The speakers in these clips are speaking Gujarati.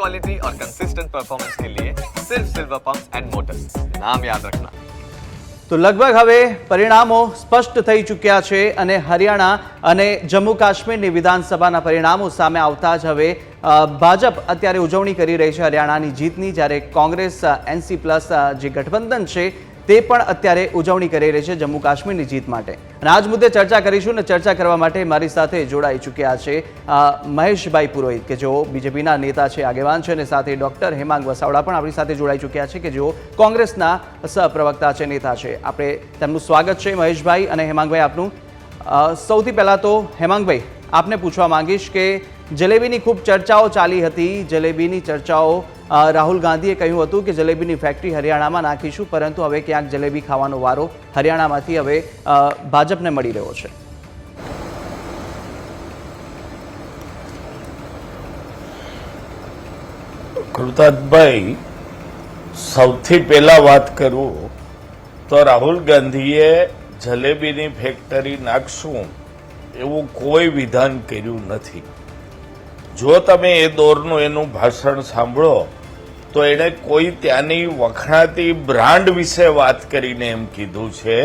क्वालिटी और कंसिस्टेंट परफॉर्मेंस के लिए सिर्फ सिल्वर पंप्स एंड मोटर्स, नाम याद रखना। તો લગભગ હવે પરિણામો સ્પષ્ટ થઈ ચૂક્યા છે અને હરિયાણા અને જમ્મુ કાશ્મીરની વિધાનસભાના પરિણામો સામે આવતા જ હવે ભાજપ અત્યારે ઉજવણી કરી રહી છે હરિયાણાની જીતની, જ્યારે કોંગ્રેસ એનસી પ્લસ જે ગઠબંધન છે તે પણ અત્યારે ઉજવણી કરી રહી છે જમ્મુ કાશ્મીરની જીત માટે. અને આ જ મુદ્દે ચર્ચા કરીશું અને ચર્ચા કરવા માટે મારી સાથે જોડાઈ ચૂક્યા છે મહેશભાઈ પુરોહિત કે જેઓ બીજેપીના નેતા છે, આગેવાન છે, અને સાથે ડૉક્ટર હેમાંગ વસાવડા પણ આપણી સાથે જોડાઈ ચૂક્યા છે કે જેઓ કોંગ્રેસના સહપ્રવક્તા છે, નેતા છે. આપણે તેમનું સ્વાગત છે મહેશભાઈ અને હેમાંગભાઈ આપનું. સૌથી પહેલાં તો હેમાંગભાઈ આપને પૂછવા માંગીશ કે જલેબીની ખૂબ ચર્ચાઓ ચાલી હતી. જલેબીની ચર્ચાઓ રાહુલ ગાંધીએ કહ્યું હતું કે જલેબીની ફેક્ટરી હરિયાણામાં નાખીશું, પરંતુ હવે ક્યાંક જલેબી ખાવાનો વારો હરિયાણામાંથી હવે ભાજપને મળી રહ્યો છે. કૃતાર્થભાઈ, સૌથી પહેલા વાત કરું તો રાહુલ ગાંધીએ જલેબીની ફેક્ટરી નાખશું એવું કોઈ વિધાન કર્યું નથી. જો તમે એ દોરનું એનું ભાષણ સાંભળો તો એણે કોઈ ત્યાંની વખણાતી બ્રાન્ડ વિશે વાત કરીને એમ કીધું છે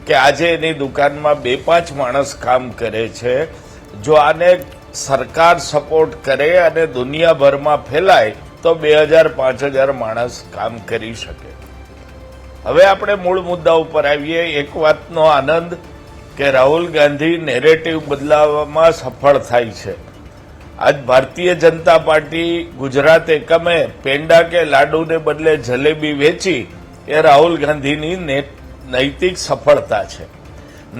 કે આજે એની દુકાનમાં 2-5 માણસ કામ કરે છે. જો આને સરકાર સપોર્ટ કરે અને દુનિયાભરમાં ફેલાય તો 2000-5000 માણસ કામ કરી શકે. હવે આપણે મૂળ મુદ્દા ઉપર આવીએ. એક વાતનો આનંદ કે રાહુલ ગાંધી નેરેટિવ બદલાવવામાં સફળ થાય છે. આજ ભારતીય જનતા પાર્ટી ગુજરાત એકમે પેંડા કે લાડુને બદલે જલેબી વેચી એ રાહુલ ગાંધીની નૈતિક સફળતા છે.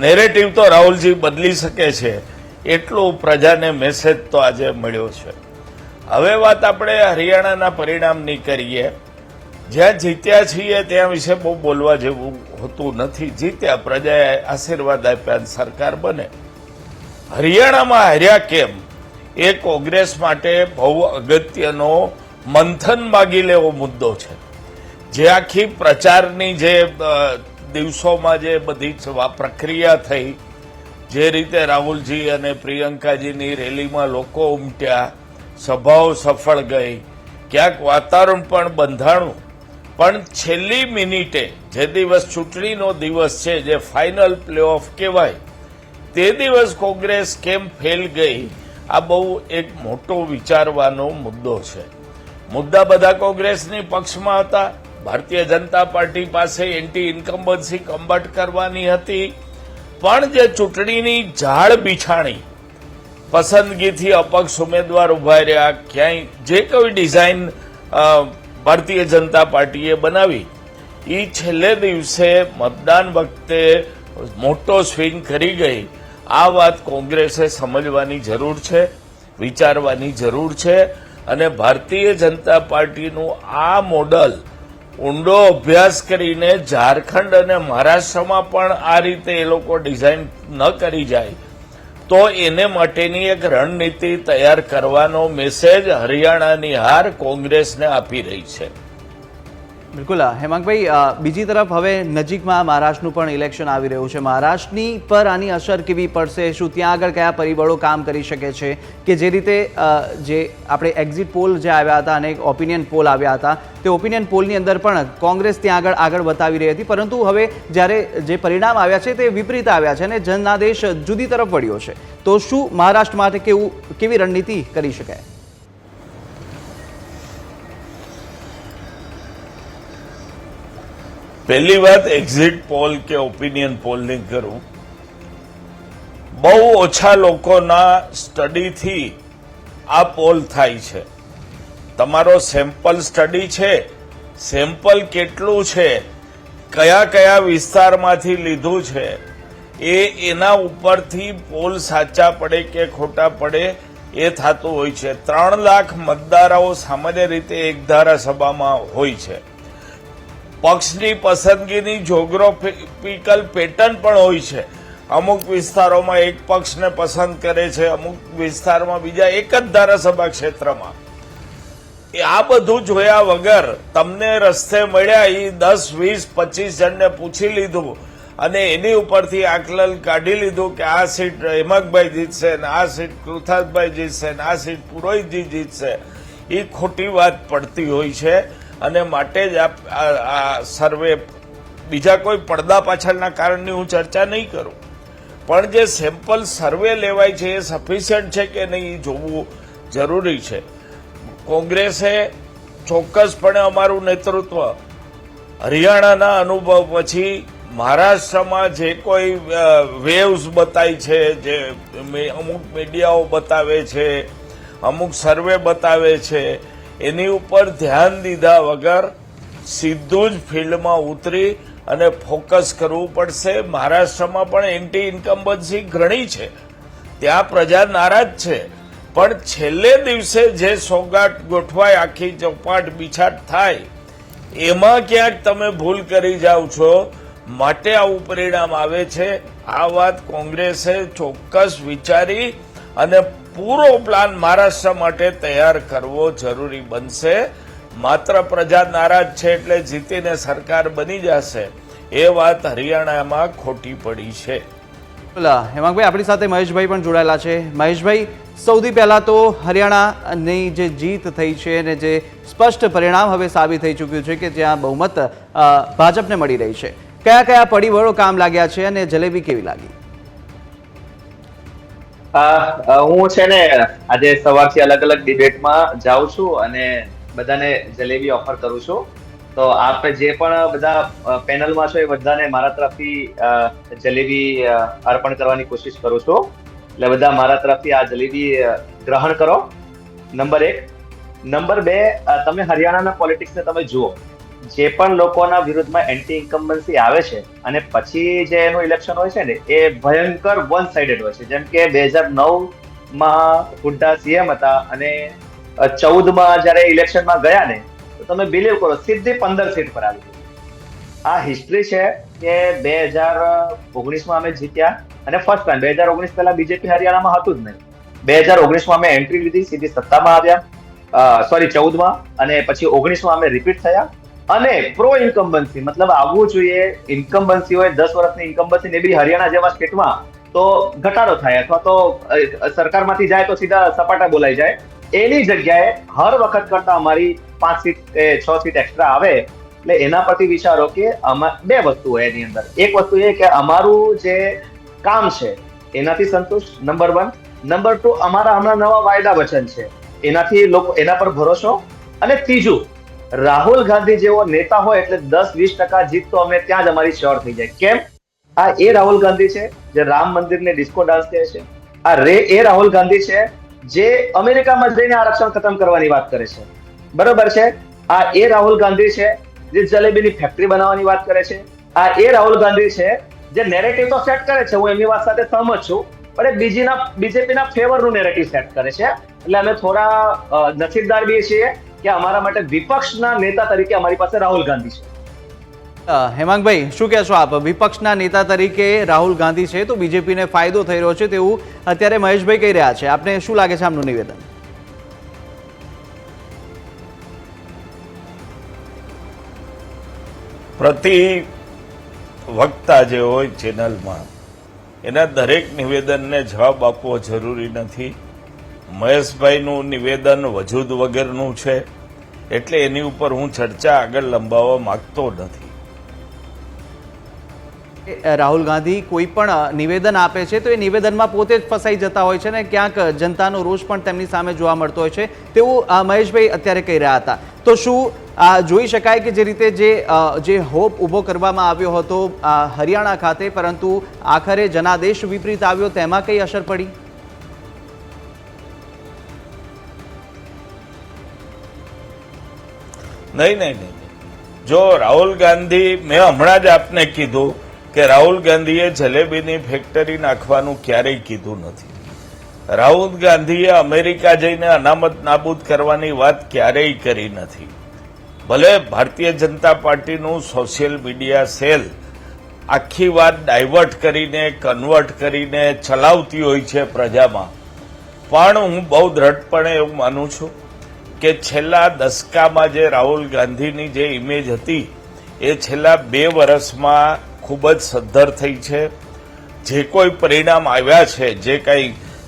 નેરેટિવ તો રાહુલજી બદલી શકે છે, એટલું પ્રજાને મેસેજ તો આજે મળ્યો છે. હવે વાત આપણે હરિયાણાના પરિણામની કરીએ. જ્યાં જીત્યા છીએ ત્યાં વિશે બહુ બોલવા જેવું હોતું નથી. જીત્યા, પ્રજાએ આશીર્વાદ આપ્યા, સરકાર બને. હરિયાણામાં હાર્યા કેમ એ કોંગ્રેસ માટે બહુ અગત્યનો મંથન માગી લેવો મુદ્દો છે. જે આખી પ્રચારની જે દિવસોમાં જે બધી પ્રક્રિયા થઈ, જે રીતે રાહુલજી અને પ્રિયંકાજીની રેલીમાં લોકો ઉમટ્યા, સભાઓ સફળ ગઈ, ક્યાંક વાતાવરણ પણ બંધાણું, પણ છેલ્લી મિનિટે જે દિવસ ચૂંટણીનો દિવસ છે, જે ફાઇનલ પ્લે ઓફ કહેવાય, તે દિવસ કોંગ્રેસ કેમ ફેલ ગઈ, આ બહુ એક મોટો વિચારવાનો મુદ્દો છે. મુદ્દા બધા કોંગ્રેસની પક્ષમાં હતા. ભારતીય જનતા પાર્ટી પાસે એન્ટી ઇન્કમ્બન્સી કમ્બટ કરવાની હતી, પણ જે ચૂંટણીની ઝાડ બિછાણી, પસંદગીથી અપક્ષ ઉમેદવાર ઉભા રહ્યા, ક્યાંય જે કોઈ ડિઝાઇન ભારતીય જનતા પાર્ટીએ બનાવી, એ છેલ્લે દિવસે મતદાન વખતે મોટો સ્વિંગ કરી ગઈ. આ વાત કોંગ્રેસે સમજવાની જરૂર છે, વિચારવાની જરૂર છે. અને ભારતીય જનતા પાર્ટીનું આ મોડલ ઊંડો અભ્યાસ કરીને ઝારખંડ અને મહારાષ્ટ્રમાં પણ આ રીતે એ લોકો ડિઝાઇન ન કરી જાય તો એને માટેની એક રણનીતિ તૈયાર કરવાનો મેસેજ હરિયાણાની હાર કોંગ્રેસને આપી રહી છે. બિલકુલ હેમાંગભાઈ, બીજી તરફ હવે નજીકમાં મહારાષ્ટ્રનું પણ ઇલેક્શન આવી રહ્યું છે. મહારાષ્ટ્રની પર આની અસર કેવી પડશે? શું ત્યાં આગળ કયા પરિબળો કામ કરી શકે છે કે જે રીતે જે આપણે એક્ઝિટ પોલ જે આવ્યા હતા અને ઓપિનિયન પોલ આવ્યા હતા, તે ઓપિનિયન પોલની અંદર પણ કોંગ્રેસ ત્યાં આગળ બતાવી રહી હતી, પરંતુ હવે જ્યારે જે પરિણામ આવ્યા છે તે વિપરીત આવ્યા છે અને જનાદેશ જુદી તરફ વળ્યો છે. તો શું મહારાષ્ટ્ર માટે કેવી રણનીતિ કરી શકાય? પહેલી વાત એક્ઝિટ પોલ કે ઓપિનિયન પોલની કરું. બહુ ઓછા લોકોના સ્ટડીથી આ પોલ થાય છે. તમારો સેમ્પલ સ્ટડી છે, સેમ્પલ કેટલું છે, કયા કયા વિસ્તારમાંથી લીધું છે, એના ઉપરથી પોલ સાચા પડે કે ખોટા પડે એ થતું હોય છે. 3 લાખ મતદારો સામાન્ય રીતે એક ધારાસભામાં હોય છે. પક્ષની પસંદગીની જોગ્રાફિકલ પેટર્ન પણ હોય છે. અમુક વિસ્તારોમાં એક પક્ષને પસંદ કરે છે, અમુક વિસ્તારમાં બીજા એક જ ધારાસભા ક્ષેત્રમાં. આ બધું જોયા વગર તમને રસ્તે મળ્યા એ 10, 20, 25 જણને પૂછી લીધું અને એની ઉપરથી આકલન કાઢી લીધું કે આ સીટ હેમાંગભાઈ જીતશે, આ સીટ કૃતાર્થભાઈ જીતશે, આ સીટ પુરોહિતજી જીતશે. એ ખોટી વાત પડતી હોય છે અને માટે જ આ સર્વે બીજા કોઈ પડદા પાછળના કારણની હું ચર્ચા નહીં કરું, પણ જે સેમ્પલ સર્વે લેવાય છે એ સફિશિયન્ટ છે કે નહીં એ જોવું જરૂરી છે. કોંગ્રેસે ચોક્કસપણે અમારું નેતૃત્વ હરિયાણાના અનુભવ પછી મહારાષ્ટ્રમાં જે કોઈ વેવ્સ બતાવી છે, જે અમુક મીડિયાઓ બતાવે છે, અમુક સર્વે બતાવે છે, એની ઉપર ધ્યાન દીધા વગર સીધું જ ફિલ્ડમાં ઉતરી અને ફોકસ કરવું પડશે. મહારાષ્ટ્રમાં પણ એન્ટી ઇન્કમ્બન્સી ઘણી છે, ત્યાં પ્રજા નારાજ છે, પણ છેલ્લે દિવસે જે સોગાટ ગોઠવાય, આખી ચોપાટ બિછાટ થાય, એમાં ક્યાંક તમે ભૂલ કરી જાઓ છો, માટે આવું પરિણામ આવે છે. આ વાત કોંગ્રેસે ચોક્કસ વિચારી અને પૂરો પ્લાન મહારાષ્ટ્ર માટે તૈયાર કરવો જરૂરી બનશે. માત્ર પ્રજા નારાજ છે એટલે જીતીને સરકાર બની જશે, એ વાત હરિયાણામાં ખોટી પડી છે. હેમાંગભાઈ, આપણી સાથે મહેશભાઈ પણ જોડાયેલા છે. મહેશભાઈ, સૌથી પહેલા તો હરિયાણાની જે જીત થઈ છે અને જે સ્પષ્ટ પરિણામ હવે સાબિત થઈ ચૂક્યું છે કે જ્યાં બહુમત ભાજપને મળી રહી છે, કયા કયા પરિબળો કામ લાગ્યા છે અને જલેબી કેવી લાગી? હું છે ને આજે સવારથી અલગ અલગ ડિબેટમાં જાઉં છું અને બધાને જલેબી ઓફર કરું છું. તો આપ જે પણ બધા પેનલમાં છો એ બધાને મારા તરફથી જલેબી અર્પણ કરવાની કોશિશ કરું છું. એટલે બધા મારા તરફથી આ જલેબી ગ્રહણ કરો. નંબર 1. નંબર 2, તમે હરિયાણાના પોલિટિક્સને તમે જુઓ, જે પણ લોકોના વિરુદ્ધમાં એન્ટી ઇન્કમ્બન્સી આવે છે અને પછી જે એનું ઇલેક્શન હોય છે ને, એ ભયંકર વન સાઇડેડ હોય છે. જેમ કે 2009માં હુડ્ડા સીએમ હતા અને 14માં જયારે ઇલેક્શનમાં ગયા ને, તો તમે બિલીવ કરો સીધી 15 સીટ પર આવી. આ હિસ્ટ્રી છે કે 2019માં અમે જીત્યા અને ફર્સ્ટ ટાઈમ 2019 પહેલા બીજેપી હરિયાણામાં હતું જ નહીં. 2019માં અમે એન્ટ્રી લીધી, સીધી સત્તામાં આવ્યા, 14માં, અને પછી 19માં અમે રિપીટ થયા. અને પ્રો ઇન્કમ્બન્સી મતલબ આવવું જોઈએ, ઇન્કમ્બન્સી હોય 10 વર્ષની ઇન્કમ્બન્સી ને બી હરિયાણા જેવા સ્ટેટમાં તો ઘટાડો થાય અથવા તો સરકારમાંથી જાય તો સીધા સપાટા બોલાઈ જાય. એની જગ્યાએ હર વખત કરતા અમારી 5 સીટ 6 સીટ એક્સ્ટ્રા આવે. એટલે એના પરથી વિચારો કે બે વસ્તુ હોય એની અંદર. એક વસ્તુ એ કે અમારું જે કામ છે એનાથી સંતુષ્ટ, નંબર 1. નંબર 2, અમારા હમણાં નવા વાયદા વચન છે, એનાથી લોકો એના પર ભરોસો. અને ત્રીજું, રાહુલ ગાંધી જેવો નેતા હોય એટલે 10-20% જીત તો અમે ત્યાં જ અમારી શ્યોર થઈ જાય. કેમ? આ એ રાહુલ ગાંધી છે જે રામ મંદિરને ડિસ્કો ડાન્સ કહે છે. એ રાહુલ ગાંધી છે જે અમેરિકામાં જઈને આરક્ષણ ખતમ કરવાની વાત કરે છે. બરોબર છે? આ એ રાહુલ ગાંધી છે જે જલેબીની ફેક્ટરી બનાવવાની વાત કરે છે. આ એ રાહુલ ગાંધી છે જે નેરેટિવ તો સેટ કરે છે, હું એમની વાત સાથે સહમત છું, પણ બીજેપીના ફેવરનું નેરેટિવ સેટ કરે છે. એટલે અમે થોડા નસીબદાર બી છીએ કે અમારા માટે વિપક્ષના નેતા તરીકે અમારી પાસે રાહુલ ગાંધી છે. હેમાંગભાઈ, શું કહેશો આપ? વિપક્ષના નેતા તરીકે રાહુલ ગાંધી છે તો બીજેપીને ફાયદો થઈ રહ્યો છે તેવું અત્યારે મહેશભાઈ કહી રહ્યા છે. આપને શું લાગે છે આમનું નિવેદન? પ્રતિ વક્તા જે હોય ચેનલમાં એના દરેક નિવેદનને જવાબ આપવો જરૂરી નથી. મહેશભાઈનું નિવેદન વજૂદ વગરનું છે એટલે એની ઉપર હું ચર્ચા આગળ લંબાવવા માંગતો નથી. રાહુલ ગાંધી કોઈ પણ નિવેદન આપે છે તો એ નિવેદનમાં પોતે જ ફસાઈ જતા હોય છે ને ક્યાંક જનતાનો રોષ પણ તેમની સામે જોવા મળતો હોય છે તેવું મહેશભાઈ અત્યારે કહી રહ્યા હતા. તો શું જોઈ શકાય કે જે રીતે જે હોપ ઊભો કરવામાં આવ્યો હતો હરિયાણા ખાતે, પરંતુ આખરે જનાદેશ વિપરીત આવ્યો, તેમાં કઈ અસર પડી? નહીં. જો રાહુલ ગાંધી, મેં હમણાં જ આપને કીધું કે રાહુલ ગાંધીએ જલેબીની ફેક્ટરી નાખવાનું ક્યારેય કીધું નથી. રાહુલ ગાંધીએ અમેરિકા જઈને અનામત નાબૂદ કરવાની વાત ક્યારેય કરી નથી. ભલે ભારતીય જનતા પાર્ટીનું સોશિયલ મીડિયા સેલ આખી વાત ડાયવર્ટ કરીને, કન્વર્ટ કરીને ચલાવતી હોય છે પ્રજામાં, પણ હું બહુ દ્રઢપણે એવું માનું છું કે છેલ્લા દસકામાં જે રાહુલ ગાંધીની જે ઇમેજ હતી એ છેલ્લા 2 વર્ષમાં ખૂબ જ સદ્ધર થઈ છે. જે કોઈ પરિણામ આવ્યા છે, જે કંઈ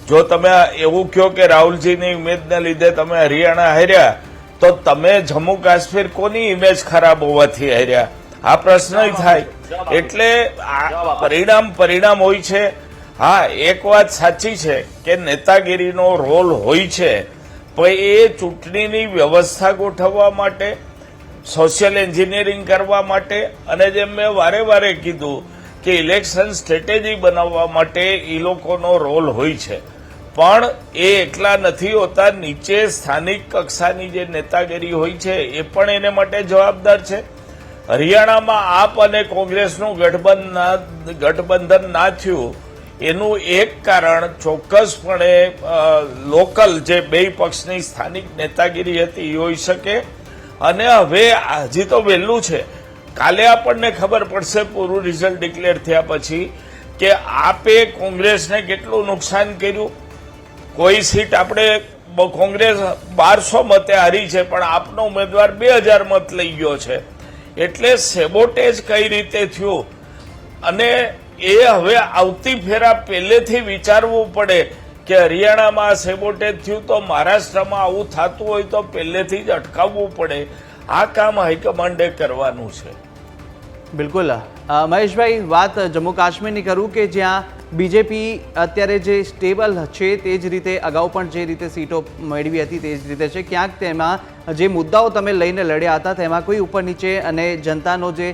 જો તમે એવું કહો કે રાહુલજીની ઇમેજને લીધે તમે હરિયાણા હાર્યા, તો તમે જમ્મુ કાશ્મીર કોની ઇમેજ ખરાબ હોવાથી હાર્યા? આ પ્રશ્ન થાય. એટલે આ પરિણામ હોય છે. હા, એક વાત સાચી છે કે નેતાગીરીનો રોલ હોય છે, પણ એ ચૂંટણીની વ્યવસ્થા ગોઠવવા માટે, સોશિયલ એન્જિનિયરિંગ કરવા માટે, અને જેમ મેં વારે વારે કીધું કે ઇલેક્શન સ્ટ્રેટેજી બનાવવા માટે એ લોકોનો રોલ હોય છે. પણ એ એકલા નથી હોતા. નીચે સ્થાનિક કક્ષાની જે નેતાગીરી હોય છે એ પણ એને માટે જવાબદાર છે. હરિયાણામાં આપ અને કોંગ્રેસનું ગઠબંધન ના થયું એનું એક કારણ ચોક્કસપણે લોકલ જે બે પક્ષની સ્થાનિક નેતાગીરી હતી એ હોઈ શકે. અને હવે હજી તો વહેલું છે. કાલે આપણને ખબર પડશે પૂરું રિઝલ્ટ ડિક્લેર થયા પછી કે આપે કોંગ્રેસને કેટલું નુકસાન કર્યું. કોઈ સીટ આપણે કોંગ્રેસ 1200 મતે હારી છે, પણ આપનો ઉમેદવાર 2000 મત લઈ ગયો છે. એટલે સેબોટેજ કઈ રીતે થયું, અને એ હવે આવતી ફેરા પહેલેથી વિચારવું પડે કે હરિયાણામાં સેબોટેજ થયું તો મહારાષ્ટ્રમાં આવું થતું હોય તો પહેલેથી જ અટકાવવું પડે. આ કામ હાઈકમાન્ડે કરવાનું છે. બિલકુલ. મહેશભાઈ, વાત જમ્મુ કાશ્મીરની કરું કે જ્યાં બીજેપી અત્યારે જે સ્ટેબલ છે તે જ રીતે અગાઉ પણ જે રીતે સીટો મેળવી હતી તે જ રીતે છે. ક્યાંક તેમાં જે મુદ્દાઓ તમે લઈને લડ્યા હતા તેમાં કોઈ ઉપર નીચે અને જનતાનો જે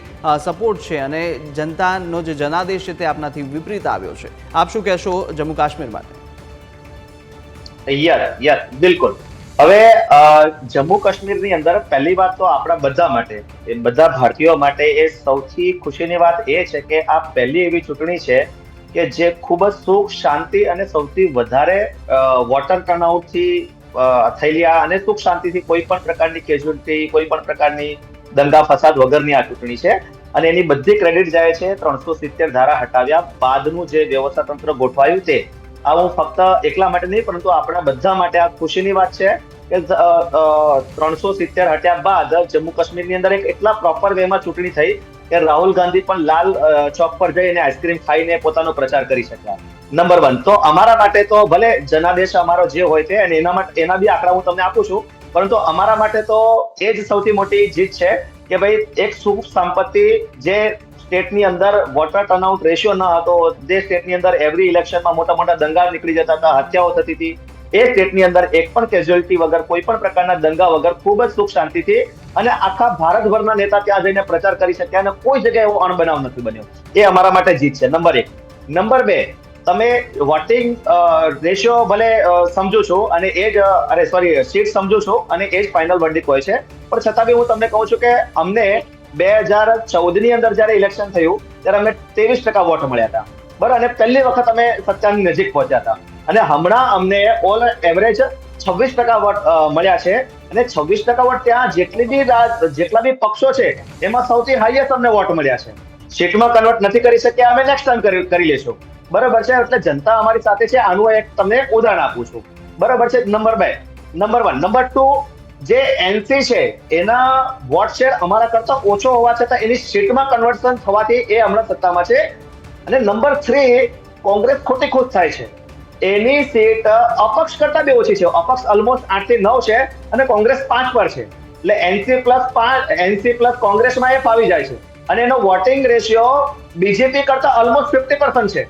સપોર્ટ છે અને જનતાનો જે જનાદેશ છે તે આપનાથી વિપરીત આવ્યો છે. આપ શું કહેશો જમ્મુ કાશ્મીર માટે? યસ, બિલકુલ. હવે જમ્મુ કાશ્મીરની અંદર પહેલી વાત તો આપણા બધા માટે, એ બધા ભારતીયો માટે એ સૌથી ખુશીની વાત એ છે કે આ પહેલી એવી ચૂંટણી છે કે જે ખૂબ જ સુખ, શાંતિ અને સૌથી વધારે વોટર ટર્નઆઉટથી થયેલી અને સુખ શાંતિથી કોઈ પણ પ્રકારની કેઝ્યુઅલિટી, કોઈ પણ પ્રકારની દંગા ફસાદ વગરની આ ચૂંટણી છે. અને એની બધી ક્રેડિટ જાય છે 370 ધારા હટાવ્યા બાદનું જે વ્યવસ્થા તંત્ર ગોઠવાયું તે. આ હું ફક્ત એકલા માટે નહીં, પરંતુ આપણા બધા માટે આ ખુશીની વાત છે કે 370 હટ્યા બાદ જમ્મુ કાશ્મીરની અંદર એક એટલા પ્રોપર વેમાં ચૂંટણી થઈ કે રાહુલ ગાંધી પણ લાલ ચોક પર જઈને આઈસ્ક્રીમ ખાઈને પોતાનો પ્રચાર કરી શક્યા. નંબર 1 તો અમારા માટે તો ભલે જનાદેશ અમારો જે હોય છે અને એના બી આંકડા હું તમને આપું છું, પરંતુ અમારા માટે તો એ જ સૌથી મોટી જીત છે કે ભાઈ એક સુખ સંપત્તિ જે સ્ટેટની અંદર વોટર ટર્નઆઉટ રેશિયો ન હતો, જે સ્ટેટની અંદર એવરી ઇલેક્શનમાં મોટા મોટા દંગા નીકળી જતા હતા, હત્યાઓ થતી હતી, એ સ્ટેટની અંદર એક પણ કેઝ્યુઅલિટી વગર, કોઈ પણ પ્રકારના દંગા વગર ખૂબ જ સુખ શાંતિથી અને આખા ભારતભરના નેતા ત્યાં જઈને પ્રચાર કરી શક્યા અને કોઈ જગ્યાએ એવો અણબનાવ નથી બન્યો. એ અમારા માટે જીત છે. નંબર 1. નંબર 2, તમે વોટિંગ રેશિયો ભલે સમજો છો અને એ જ સીટ સમજો છો અને એ જ ફાઇનલ વર્ડિક્ટ હોય છે, પણ છતાં બી હું તમને કહું છું કે અમને 2014ની અંદર જયારે ઇલેક્શન થયું ત્યારે અમને 23% વોટ મળ્યા હતા, બરાબર, અને પહેલી વખત અમે સત્તાની નજીક પહોંચ્યા હતા. અને હમણાં અમને ઓલ એવરેજ 26% વોટ મળ્યા છે. અને 26% વોટ ત્યાં જેટલા બી પક્ષો છે એમાં સૌથી હાઈએસ્ટ અમને વોટ મળ્યા છે. સીટમાં કન્વર્ટ નથી કરી શક્યા, અમે નેક્સ્ટ ટાઈમ કરી લેશું, બરાબર છે. એટલે જનતા અમારી સાથે છે. આનું એક તમને ઉદાહરણ આપું છું, બરાબર છે. નંબર 2. નંબર 1. નંબર 2, જે એનસી છે એના વોટ શેર અમારા કરતા ઓછો હોવા છતાં એની સીટમાં કન્વર્શન થવાથી એ હમણાં સત્તામાં છે. અને નંબર 3, કોંગ્રેસ ખોટી ખુશ થાય છે. એની સીટ અપક્ષ કરતા બી ઓછી છે. અપક્ષ ઓલમોસ્ટ 8 થી 9 છે અને કોંગ્રેસ 5 પર છે. એટલે એનસી પ્લસ કોંગ્રેસમાં એ ફાવી જાય છે. અને એનો વોટિંગ રેશિયો બીજેપી કરતા ઓલમોસ્ટ 50% છે.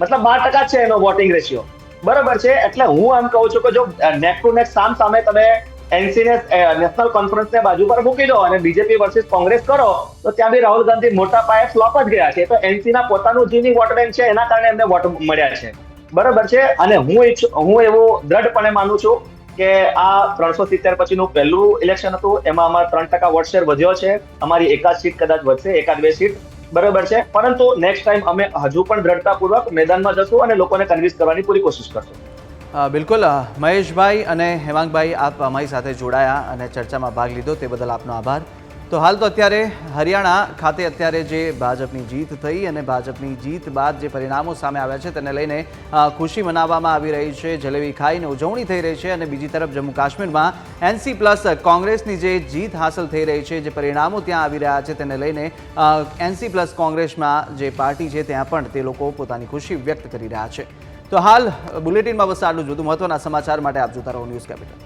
મતલબ 12% છે એનો વોટિંગ રેશિયો, બરાબર છે. એટલે હું એમ કહું છું કે જો નેક ટુ નેક સામે તમે એનસી ને નેશનલ કોન્ફરન્સને બાજુ પર મૂકી દો અને બીજેપી વર્સિસ કોંગ્રેસ કરો તો ત્યાં બી રાહુલ ગાંધી મોટા પાયે ફ્લોપ જ ગયા છે. તો એનસી ના પોતાનું જે વોટ બેંક છે એના કારણે એમને વોટ મળ્યા છે, બરાબર છે. અને હું એવું દ્રઢપણે માનું છું કે આ 370 પછીનું પહેલું ઇલેક્શન હતું, એમાં અમારા 3% વોટ શેર વધ્યો છે. અમારી એકાદ સીટ કદાચ વધશે, એકાદ 2 સીટ, બરાબર છે. પરંતુ નેક્સ્ટ ટાઈમ અમે હજુ પણ દ્રઢતાપૂર્વક મેદાનમાં જશું અને લોકોને કન્વિન્સ કરવાની પૂરી કોશિશ કરશું. બિલકુલ. મહેશભાઈ અને હેમાંગભાઈ, આપ અમારી સાથે જોડાયા અને ચર્ચામાં ભાગ લીધો તે બદલ આપનો આભાર. તો હાલ તો અત્યારે હરિયાણા ખાતે અત્યારે જે ભાજપની જીત થઈ અને ભાજપની જીત બાદ જે પરિણામો સામે આવ્યા છે તેને લઈને ખુશી મનાવવામાં આવી રહી છે, જલેબી ખાઈને ઉજવણી થઈ રહી છે. અને બીજી તરફ જમ્મુ કાશ્મીરમાં એનસી પ્લસ કોંગ્રેસની જે જીત હાંસલ થઈ રહી છે, જે પરિણામો ત્યાં આવી રહ્યા છે તેને લઈને એનસી પ્લસ કોંગ્રેસમાં જે પાર્ટી છે ત્યાં પણ તે લોકો પોતાની ખુશી વ્યક્ત કરી રહ્યા છે. તો હાલ બુલેટિનમાં બસ આટલું જ. વધુ મહત્વના સમાચાર માટે આપ જોતા રહો ન્યૂઝ કેપિટલ.